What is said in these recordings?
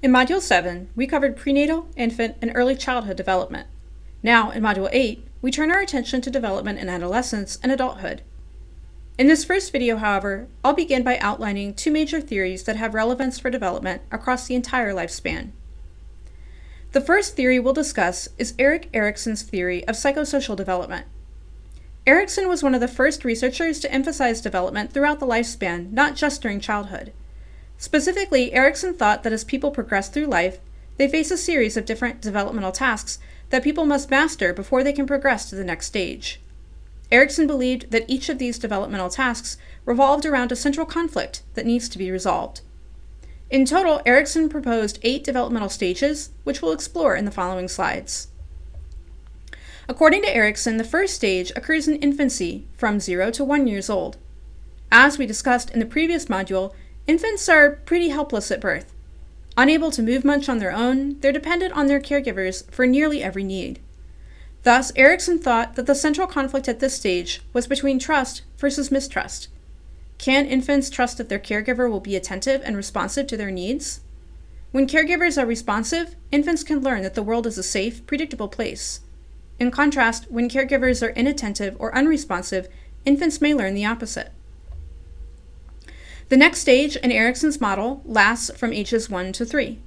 In Module 7, we covered prenatal, infant, and early childhood development. Now, in Module 8, we turn our attention to development in adolescence and adulthood. In this first video, however, I'll begin by outlining two major theories that have relevance for development across the entire lifespan. The first theory we'll discuss is Erik Erikson's theory of psychosocial development. Erikson was one of the first researchers to emphasize development throughout the lifespan, not just during childhood. Specifically, Erikson thought that as people progress through life, they face a series of different developmental tasks that people must master before they can progress to the next stage. Erikson believed that each of these developmental tasks revolved around a central conflict that needs to be resolved. In total, Erikson proposed 8 developmental stages, which we'll explore in the following slides. According to Erikson, the first stage occurs in infancy from 0 to 1 years old. As we discussed in the previous module, infants are pretty helpless at birth. Unable to move much on their own, they're dependent on their caregivers for nearly every need. Thus, Erikson thought that the central conflict at this stage was between trust versus mistrust. Can infants trust that their caregiver will be attentive and responsive to their needs? When caregivers are responsive, infants can learn that the world is a safe, predictable place. In contrast, when caregivers are inattentive or unresponsive, infants may learn the opposite. The next stage in Erikson's model lasts from ages 1 to 3.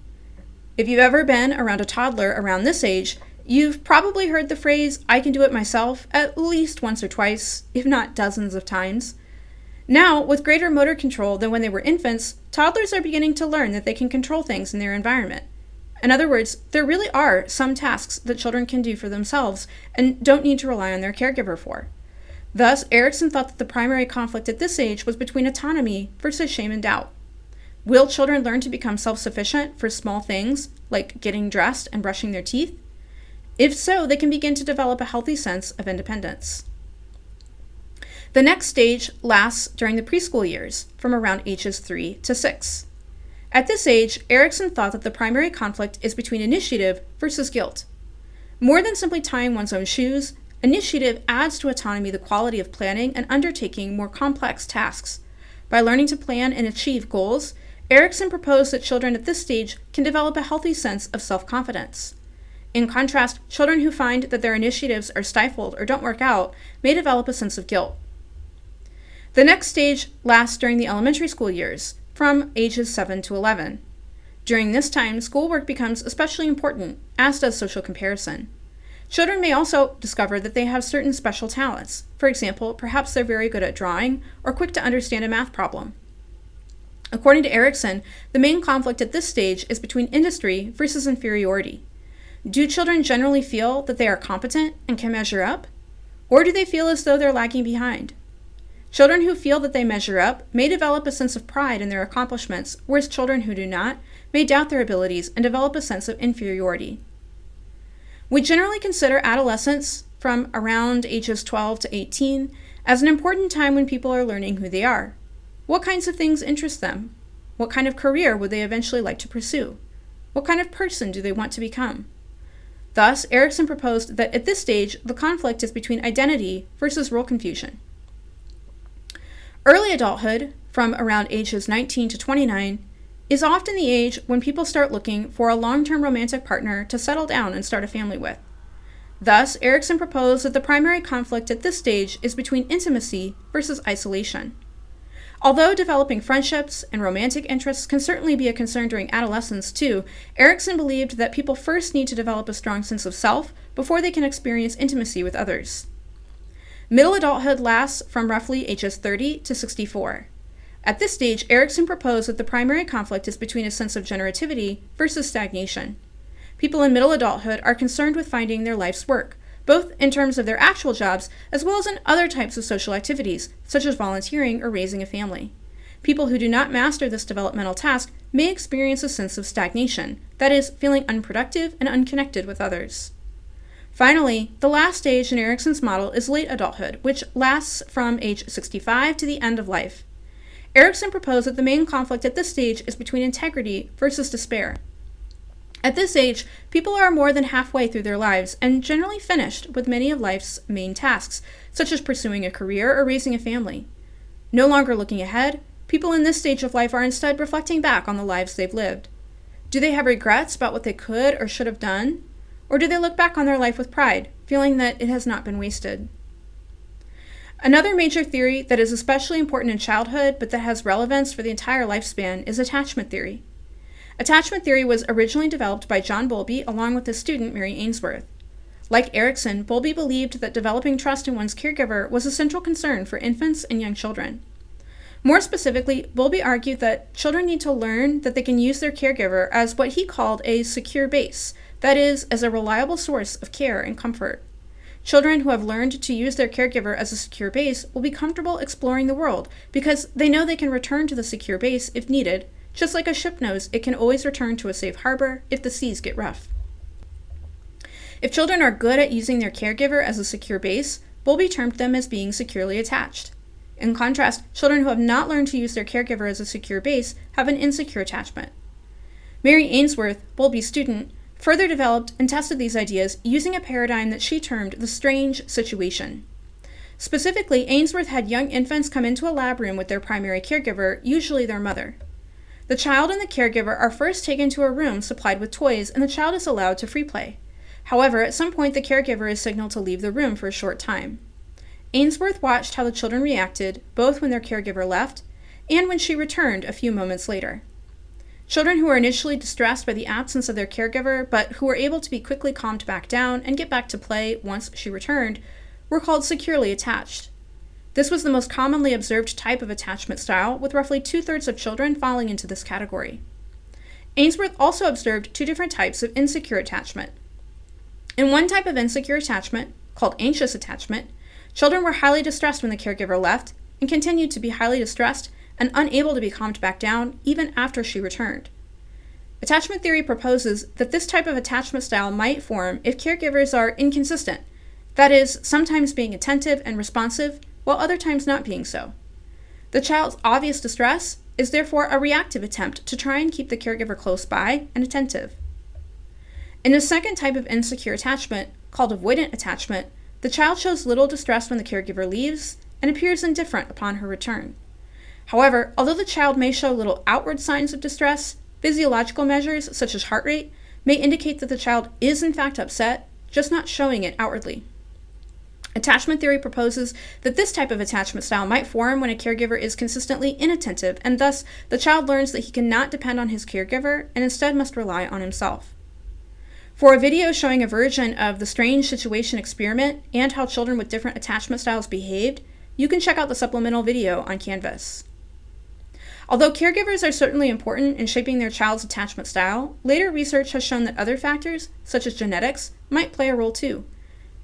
If you've ever been around a toddler around this age, you've probably heard the phrase, "I can do it myself," at least once or twice, if not dozens of times. Now, with greater motor control than when they were infants, toddlers are beginning to learn that they can control things in their environment. In other words, there really are some tasks that children can do for themselves and don't need to rely on their caregiver for. Thus, Erikson thought that the primary conflict at this age was between autonomy versus shame and doubt. Will children learn to become self-sufficient for small things, like getting dressed and brushing their teeth? If so, they can begin to develop a healthy sense of independence. The next stage lasts during the preschool years, from around ages 3 to 6. At this age, Erikson thought that the primary conflict is between initiative versus guilt. More than simply tying one's own shoes, initiative adds to autonomy the quality of planning and undertaking more complex tasks. By learning to plan and achieve goals, Erikson proposed that children at this stage can develop a healthy sense of self-confidence. In contrast, children who find that their initiatives are stifled or don't work out may develop a sense of guilt. The next stage lasts during the elementary school years, from ages 7 to 11. During this time, schoolwork becomes especially important, as does social comparison. Children may also discover that they have certain special talents. For example, perhaps they're very good at drawing or quick to understand a math problem. According to Erikson, the main conflict at this stage is between industry versus inferiority. Do children generally feel that they are competent and can measure up? Or do they feel as though they're lagging behind? Children who feel that they measure up may develop a sense of pride in their accomplishments, whereas children who do not may doubt their abilities and develop a sense of inferiority. We generally consider adolescence, from around ages 12 to 18, as an important time when people are learning who they are. What kinds of things interest them? What kind of career would they eventually like to pursue? What kind of person do they want to become? Thus, Erikson proposed that at this stage, the conflict is between identity versus role confusion. Early adulthood, from around ages 19 to 29, is often the age when people start looking for a long-term romantic partner to settle down and start a family with. Thus, Erikson proposed that the primary conflict at this stage is between intimacy versus isolation. Although developing friendships and romantic interests can certainly be a concern during adolescence too, Erikson believed that people first need to develop a strong sense of self before they can experience intimacy with others. Middle adulthood lasts from roughly ages 30 to 64. At this stage, Erikson proposed that the primary conflict is between a sense of generativity versus stagnation. People in middle adulthood are concerned with finding their life's work, both in terms of their actual jobs as well as in other types of social activities, such as volunteering or raising a family. People who do not master this developmental task may experience a sense of stagnation, that is, feeling unproductive and unconnected with others. Finally, the last stage in Erikson's model is late adulthood, which lasts from age 65 to the end of life. Erikson proposed that the main conflict at this stage is between integrity versus despair. At this age, people are more than halfway through their lives and generally finished with many of life's main tasks, such as pursuing a career or raising a family. No longer looking ahead, people in this stage of life are instead reflecting back on the lives they've lived. Do they have regrets about what they could or should have done? Or do they look back on their life with pride, feeling that it has not been wasted? Another major theory that is especially important in childhood, but that has relevance for the entire lifespan, is attachment theory. Attachment theory was originally developed by John Bowlby along with his student Mary Ainsworth. Like Erikson, Bowlby believed that developing trust in one's caregiver was a central concern for infants and young children. More specifically, Bowlby argued that children need to learn that they can use their caregiver as what he called a secure base, that is, as a reliable source of care and comfort. Children who have learned to use their caregiver as a secure base will be comfortable exploring the world because they know they can return to the secure base if needed, just like a ship knows it can always return to a safe harbor if the seas get rough. If children are good at using their caregiver as a secure base, Bowlby termed them as being securely attached. In contrast, children who have not learned to use their caregiver as a secure base have an insecure attachment. Mary Ainsworth, Bowlby's student, further developed and tested these ideas using a paradigm that she termed the strange situation. Specifically, Ainsworth had young infants come into a lab room with their primary caregiver, usually their mother. The child and the caregiver are first taken to a room supplied with toys, and the child is allowed to free play. However, at some point the caregiver is signaled to leave the room for a short time. Ainsworth watched how the children reacted, both when their caregiver left and when she returned a few moments later. Children who were initially distressed by the absence of their caregiver, but who were able to be quickly calmed back down and get back to play once she returned, were called securely attached. This was the most commonly observed type of attachment style, with roughly 2/3 of children falling into this category. Ainsworth also observed two different types of insecure attachment. In one type of insecure attachment, called anxious attachment, children were highly distressed when the caregiver left and continued to be highly distressed and unable to be calmed back down even after she returned. Attachment theory proposes that this type of attachment style might form if caregivers are inconsistent, that is, sometimes being attentive and responsive while other times not being so. The child's obvious distress is therefore a reactive attempt to try and keep the caregiver close by and attentive. In the second type of insecure attachment, called avoidant attachment, the child shows little distress when the caregiver leaves and appears indifferent upon her return. However, although the child may show little outward signs of distress, physiological measures such as heart rate may indicate that the child is in fact upset, just not showing it outwardly. Attachment theory proposes that this type of attachment style might form when a caregiver is consistently inattentive, and thus the child learns that he cannot depend on his caregiver and instead must rely on himself. For a video showing a version of the strange situation experiment and how children with different attachment styles behaved, you can check out the supplemental video on Canvas. Although caregivers are certainly important in shaping their child's attachment style, later research has shown that other factors, such as genetics, might play a role too.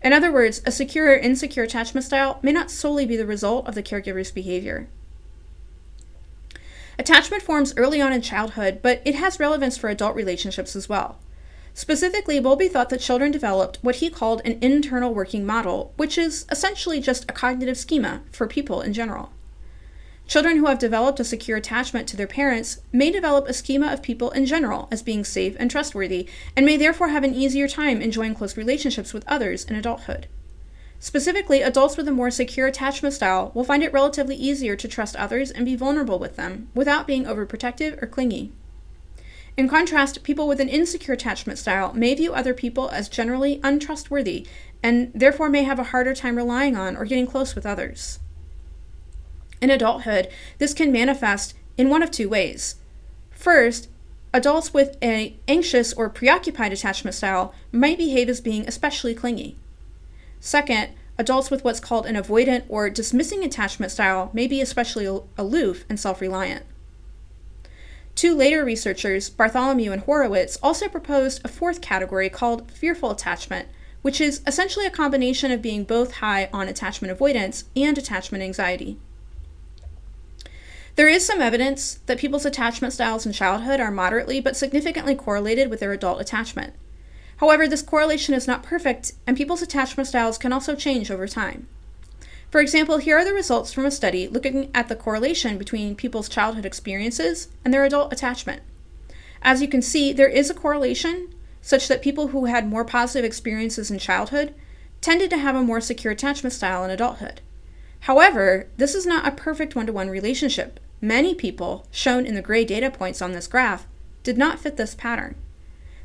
In other words, a secure or insecure attachment style may not solely be the result of the caregiver's behavior. Attachment forms early on in childhood, but it has relevance for adult relationships as well. Specifically, Bowlby thought that children developed what he called an internal working model, which is essentially just a cognitive schema for people in general. Children who have developed a secure attachment to their parents may develop a schema of people in general as being safe and trustworthy, and may therefore have an easier time enjoying close relationships with others in adulthood. Specifically, adults with a more secure attachment style will find it relatively easier to trust others and be vulnerable with them without being overprotective or clingy. In contrast, people with an insecure attachment style may view other people as generally untrustworthy and therefore may have a harder time relying on or getting close with others. In adulthood, this can manifest in one of two ways. First, adults with an anxious or preoccupied attachment style might behave as being especially clingy. Second, adults with what's called an avoidant or dismissing attachment style may be especially aloof and self-reliant. Two later researchers, Bartholomew and Horowitz, also proposed a fourth category called fearful attachment, which is essentially a combination of being both high on attachment avoidance and attachment anxiety. There is some evidence that people's attachment styles in childhood are moderately but significantly correlated with their adult attachment. However, this correlation is not perfect, and people's attachment styles can also change over time. For example, here are the results from a study looking at the correlation between people's childhood experiences and their adult attachment. As you can see, there is a correlation such that people who had more positive experiences in childhood tended to have a more secure attachment style in adulthood. However, this is not a perfect one-to-one relationship. Many people, shown in the gray data points on this graph, did not fit this pattern.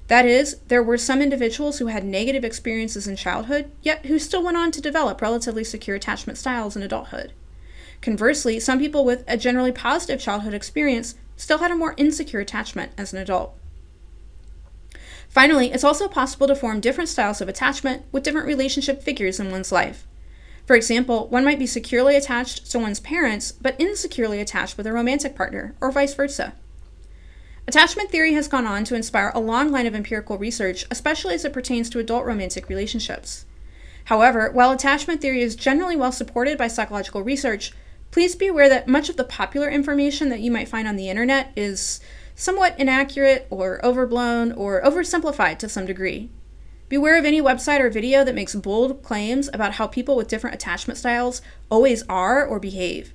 That is, there were some individuals who had negative experiences in childhood, yet who still went on to develop relatively secure attachment styles in adulthood. Conversely, some people with a generally positive childhood experience still had a more insecure attachment as an adult. Finally, it's also possible to form different styles of attachment with different relationship figures in one's life. For example, one might be securely attached to one's parents, but insecurely attached with a romantic partner, or vice versa. Attachment theory has gone on to inspire a long line of empirical research, especially as it pertains to adult romantic relationships. However, while attachment theory is generally well supported by psychological research, please be aware that much of the popular information that you might find on the internet is somewhat inaccurate or overblown or oversimplified to some degree. Beware of any website or video that makes bold claims about how people with different attachment styles always are or behave.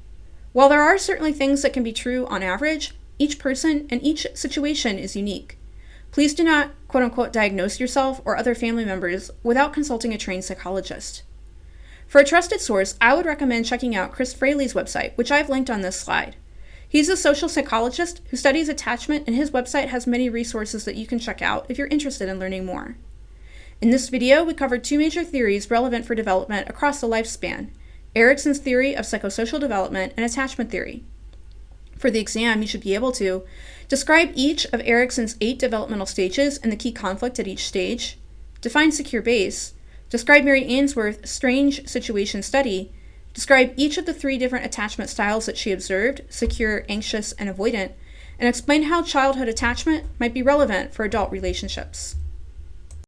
While there are certainly things that can be true on average, each person and each situation is unique. Please do not, quote-unquote, diagnose yourself or other family members without consulting a trained psychologist. For a trusted source, I would recommend checking out Chris Fraley's website, which I've linked on this slide. He's a social psychologist who studies attachment, and his website has many resources that you can check out if you're interested in learning more. In this video, we covered two major theories relevant for development across the lifespan: Erikson's theory of psychosocial development and attachment theory. For the exam, you should be able to describe each of Erikson's 8 developmental stages and the key conflict at each stage, define secure base, describe Mary Ainsworth's strange situation study, describe each of the 3 different attachment styles that she observed, secure, anxious, and avoidant, and explain how childhood attachment might be relevant for adult relationships.